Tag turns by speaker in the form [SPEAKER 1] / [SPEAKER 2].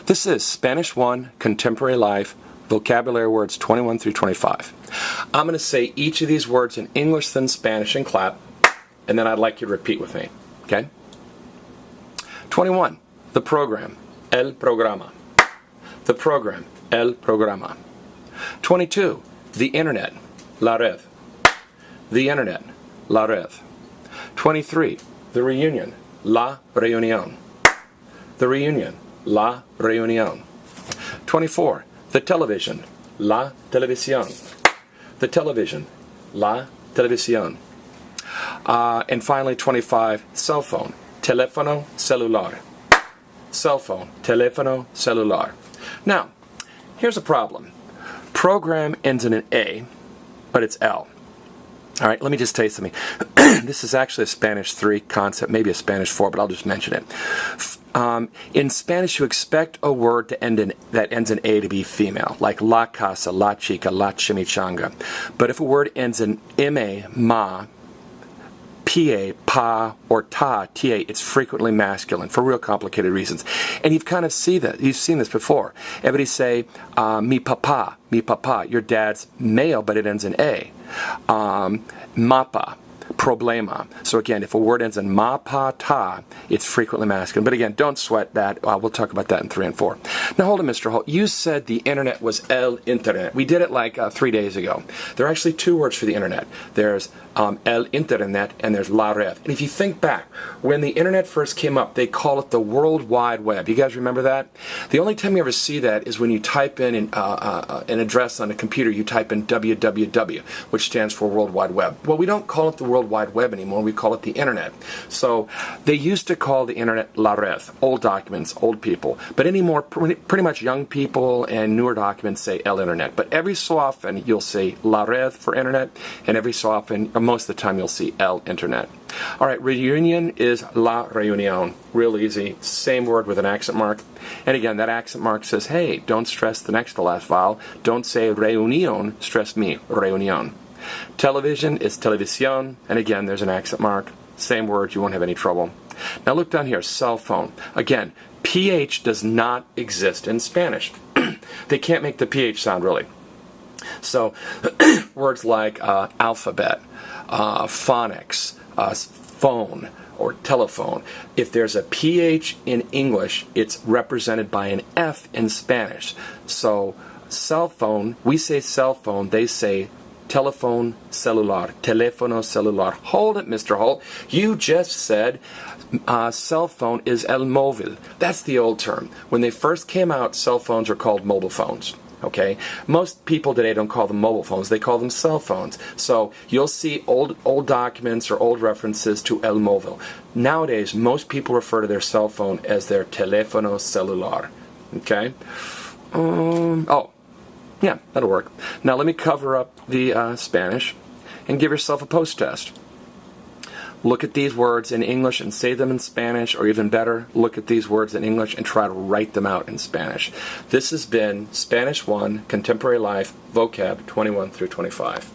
[SPEAKER 1] This is Spanish 1, Contemporary Life, Vocabulary Words 21 through 25. I'm going to say each of these words in English, then Spanish, and clap, and then I'd like you to repeat with me, okay? 21, the program, el programa. The program, el programa. 22, the internet, la red. The internet, la red. 23, the reunion, la reunión. The reunion, la reunión. 24, the television, la televisión. The television, la televisión. And finally, 25, cell phone, telefono celular. Cell phone, telefono celular. Now, here's a problem. Program ends in an A, but it's L. All right, let me just tell you something. This is actually a Spanish 3 concept, maybe a Spanish 4, but I'll just mention it. In Spanish, you expect a word to that ends in A to be female, like la casa, la chica, la chimichanga. But if a word ends in ma, ma, pa, pa, or ta, it's frequently masculine for real complicated reasons. And you've kind of seen this before. Everybody say, mi papa, your dad's male, but it ends in A. Mapa, problema. So again, if a word ends in ma, pa, ta, it's frequently masculine. But again, don't sweat that. We'll talk about that in 3 and 4. Now hold on, Mr. Holt. You said the internet was el internet. We did it like 3 days ago. There are actually 2 words for the internet. There's el internet and there's la red. And if you think back, when the internet first came up, they call it the World Wide Web. You guys remember that? The only time you ever see that is when you type in an address on a computer, you type in www, which stands for World Wide Web. Well, we don't call it the World Wide Web anymore. We call it the internet. So they used to call the internet la red, old documents, old people. But anymore, pretty much young people and newer documents say el internet. But every so often, you'll say la red for internet, and every so often, most of the time, you'll see el internet. All right, reunion is la reunión. Real easy. Same word with an accent mark. And again, that accent mark says, hey, don't stress the next to last vowel. Don't say reunión, stress me, reunión. Television is televisión. And again, there's an accent mark. Same word, you won't have any trouble. Now look down here, cell phone. Again, PH does not exist in Spanish. They can't make the PH sound really. So words like alphabet, phonics, phone, or telephone. If there's a PH in English, it's represented by an F in Spanish. So cell phone, we say cell phone, they say telephone cellular, telefono celular. Hold it, Mr. Holt. You just said cell phone is el móvil. That's the old term. When they first came out, cell phones were called mobile phones. Okay, most people today don't call them mobile phones, they call them cell phones. So you'll see old documents or old references to el móvil. Nowadays, most people refer to their cell phone as their telefono celular. Okay? Yeah, that'll work. Now let me cover up the Spanish and give yourself a post-test. Look at these words in English and say them in Spanish, or even better, look at these words in English and try to write them out in Spanish. This has been Spanish 1, Contemporary Life, Vocab 21 through 25.